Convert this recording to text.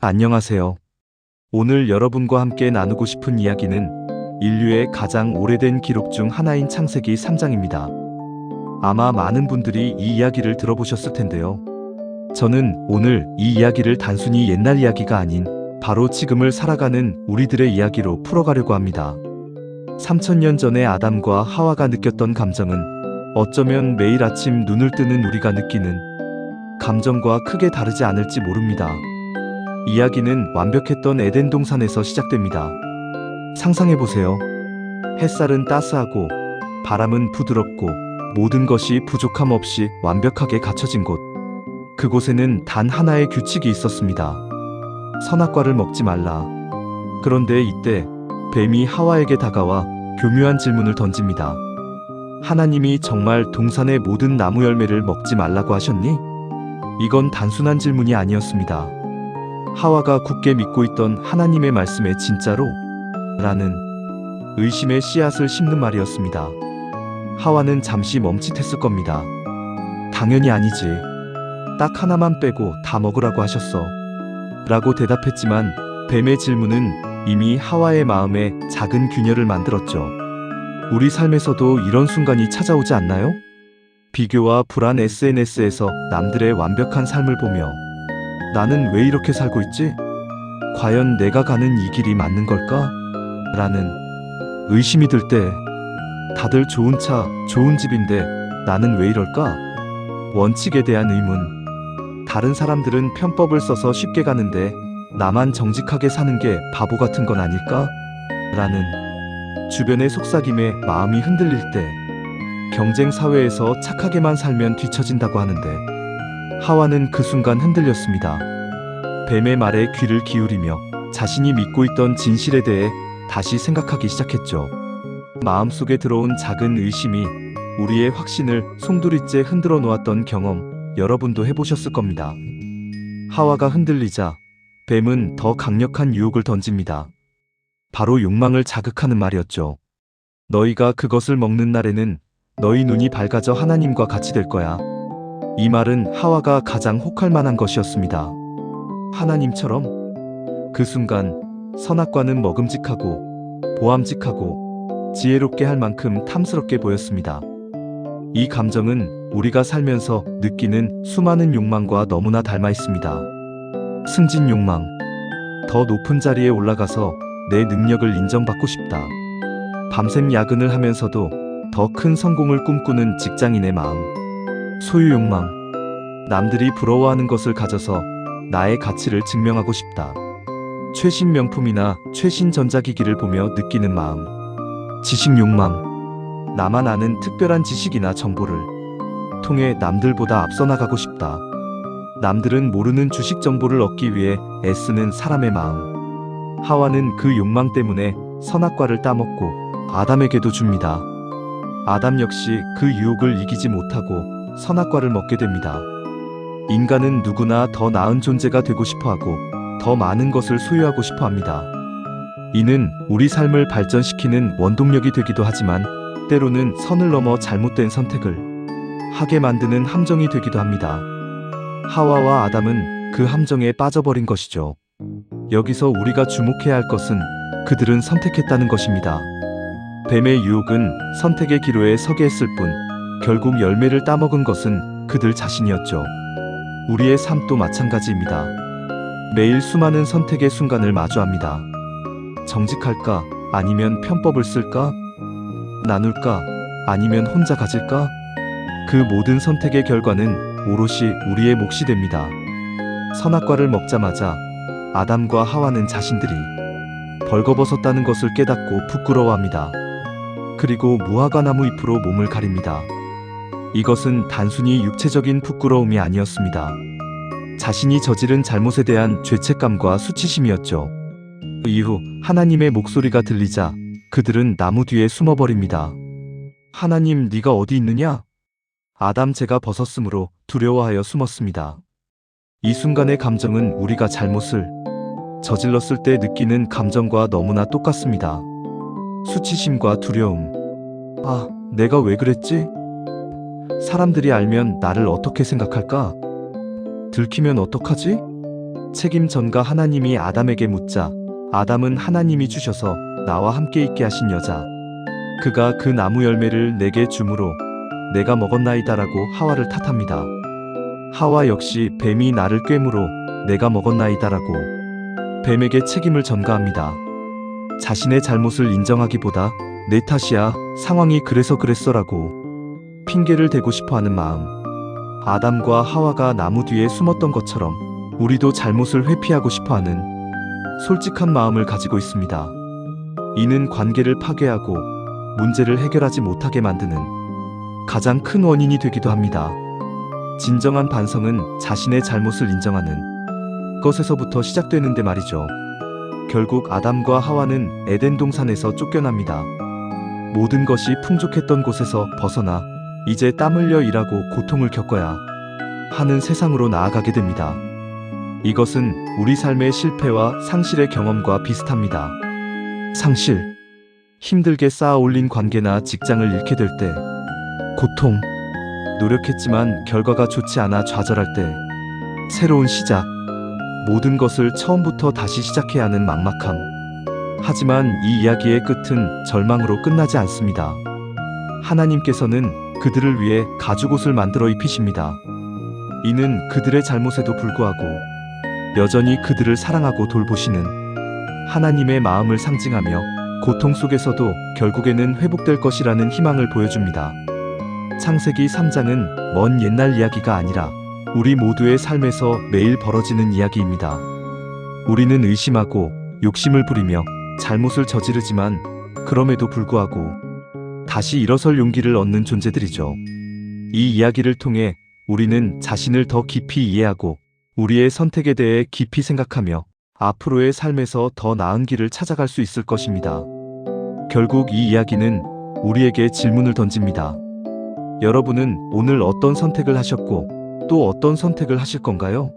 안녕하세요. 오늘 여러분과 함께 나누고 싶은 이야기는 인류의 가장 오래된 기록 중 하나인 창세기 3장입니다. 아마 많은 분들이 이 이야기를 들어보셨을 텐데요. 저는 오늘 이 이야기를 단순히 옛날 이야기가 아닌 바로 지금을 살아가는 우리들의 이야기로 풀어가려고 합니다. 3000년 전에 아담과 하와가 느꼈던 감정은 어쩌면 매일 아침 눈을 뜨는 우리가 느끼는 감정과 크게 다르지 않을지 모릅니다. 이야기는 완벽했던 에덴 동산에서 시작됩니다. 상상해보세요. 햇살은 따스하고 바람은 부드럽고 모든 것이 부족함 없이 완벽하게 갖춰진 곳. 그곳에는 단 하나의 규칙이 있었습니다. 선악과를 먹지 말라. 그런데 이때 뱀이 하와에게 다가와 교묘한 질문을 던집니다. 하나님이 정말 동산의 모든 나무 열매를 먹지 말라고 하셨니? 이건 단순한 질문이 아니었습니다. 하와가 굳게 믿고 있던 하나님의 말씀에 진짜로? 라는 의심의 씨앗을 심는 말이었습니다. 하와는 잠시 멈칫했을 겁니다. 당연히 아니지. 딱 하나만 빼고 다 먹으라고 하셨어. 라고 대답했지만 뱀의 질문은 이미 하와의 마음에 작은 균열을 만들었죠. 우리 삶에서도 이런 순간이 찾아오지 않나요? 비교와 불안 SNS에서 남들의 완벽한 삶을 보며 나는 왜 이렇게 살고 있지? 과연 내가 가는 이 길이 맞는 걸까? 라는 의심이 들 때 다들 좋은 차, 좋은 집인데 나는 왜 이럴까? 원칙에 대한 의문. 다른 사람들은 편법을 써서 쉽게 가는데 나만 정직하게 사는 게 바보 같은 건 아닐까? 라는 주변의 속삭임에 마음이 흔들릴 때 경쟁 사회에서 착하게만 살면 뒤처진다고 하는데 하와는 그 순간 흔들렸습니다. 뱀의 말에 귀를 기울이며 자신이 믿고 있던 진실에 대해 다시 생각하기 시작했죠. 마음속에 들어온 작은 의심이 우리의 확신을 송두리째 흔들어 놓았던 경험 여러분도 해보셨을 겁니다. 하와가 흔들리자 뱀은 더 강력한 유혹을 던집니다. 바로 욕망을 자극하는 말이었죠. 너희가 그것을 먹는 날에는 너희 눈이 밝아져 하나님과 같이 될 거야. 이 말은 하와가 가장 혹할 만한 것이었습니다. 하나님처럼? 그 순간 선악과는 먹음직하고 보암직하고 지혜롭게 할 만큼 탐스럽게 보였습니다. 이 감정은 우리가 살면서 느끼는 수많은 욕망과 너무나 닮아 있습니다. 승진 욕망. 더 높은 자리에 올라가서 내 능력을 인정받고 싶다. 밤샘 야근을 하면서도 더 큰 성공을 꿈꾸는 직장인의 마음. 소유 욕망. 남들이 부러워하는 것을 가져서 나의 가치를 증명하고 싶다. 최신 명품이나 최신 전자기기를 보며 느끼는 마음. 지식 욕망. 나만 아는 특별한 지식이나 정보를 통해 남들보다 앞서 나가고 싶다. 남들은 모르는 주식 정보를 얻기 위해 애쓰는 사람의 마음. 하와는 그 욕망 때문에 선악과를 따먹고 아담에게도 줍니다. 아담 역시 그 유혹을 이기지 못하고 선악과를 먹게 됩니다. 인간은 누구나 더 나은 존재가 되고 싶어하고 더 많은 것을 소유하고 싶어 합니다. 이는 우리 삶을 발전시키는 원동력이 되기도 하지만 때로는 선을 넘어 잘못된 선택을 하게 만드는 함정이 되기도 합니다. 하와와 아담은 그 함정에 빠져버린 것이죠. 여기서 우리가 주목해야 할 것은 그들은 선택했다는 것입니다. 뱀의 유혹은 선택의 기로에 서게 했을 뿐 결국 열매를 따먹은 것은 그들 자신이었죠. 우리의 삶도 마찬가지입니다. 매일 수많은 선택의 순간을 마주합니다. 정직할까? 아니면 편법을 쓸까? 나눌까? 아니면 혼자 가질까? 그 모든 선택의 결과는 오롯이 우리의 몫이 됩니다. 선악과를 먹자마자 아담과 하와는 자신들이 벌거벗었다는 것을 깨닫고 부끄러워합니다. 그리고 무화과나무 잎으로 몸을 가립니다. 이것은 단순히 육체적인 부끄러움이 아니었습니다. 자신이 저지른 잘못에 대한 죄책감과 수치심이었죠. 그 이후 하나님의 목소리가 들리자 그들은 나무 뒤에 숨어버립니다. 하나님, 네가 어디 있느냐? 아담 제가 벗었으므로 두려워하여 숨었습니다. 이 순간의 감정은 우리가 잘못을 저질렀을 때 느끼는 감정과 너무나 똑같습니다. 수치심과 두려움. 아, 내가 왜 그랬지? 사람들이 알면 나를 어떻게 생각할까? 들키면 어떡하지? 책임 전가 하나님이 아담에게 묻자 아담은 하나님이 주셔서 나와 함께 있게 하신 여자 그가 그 나무 열매를 내게 주므로 내가 먹었나이다라고 하와를 탓합니다. 하와 역시 뱀이 나를 꿰므로 내가 먹었나이다라고 뱀에게 책임을 전가합니다. 자신의 잘못을 인정하기보다 내 탓이야, 상황이 그래서 그랬어라고 핑계를 대고 싶어하는 마음. 아담과 하와가 나무 뒤에 숨었던 것처럼 우리도 잘못을 회피하고 싶어하는 솔직한 마음을 가지고 있습니다. 이는 관계를 파괴하고 문제를 해결하지 못하게 만드는 가장 큰 원인이 되기도 합니다. 진정한 반성은 자신의 잘못을 인정하는 것에서부터 시작되는데 말이죠. 결국 아담과 하와는 에덴 동산에서 쫓겨납니다. 모든 것이 풍족했던 곳에서 벗어나 이제 땀 흘려 일하고 고통을 겪어야 하는 세상으로 나아가게 됩니다. 이것은 우리 삶의 실패와 상실의 경험과 비슷합니다. 상실, 힘들게 쌓아 올린 관계나 직장을 잃게 될 때, 고통, 노력했지만 결과가 좋지 않아 좌절할 때, 새로운 시작, 모든 것을 처음부터 다시 시작해야 하는 막막함. 하지만 이 이야기의 끝은 절망으로 끝나지 않습니다. 하나님께서는 그들을 위해 가죽옷을 만들어 입히십니다. 이는 그들의 잘못에도 불구하고 여전히 그들을 사랑하고 돌보시는 하나님의 마음을 상징하며 고통 속에서도 결국에는 회복될 것이라는 희망을 보여줍니다. 창세기 3장은 먼 옛날 이야기가 아니라 우리 모두의 삶에서 매일 벌어지는 이야기입니다. 우리는 의심하고 욕심을 부리며 잘못을 저지르지만 그럼에도 불구하고 다시 일어설 용기를 얻는 존재들이죠. 이 이야기를 통해 우리는 자신을 더 깊이 이해하고 우리의 선택에 대해 깊이 생각하며 앞으로의 삶에서 더 나은 길을 찾아갈 수 있을 것입니다. 결국 이 이야기는 우리에게 질문을 던집니다. 여러분은 오늘 어떤 선택을 하셨고 또 어떤 선택을 하실 건가요?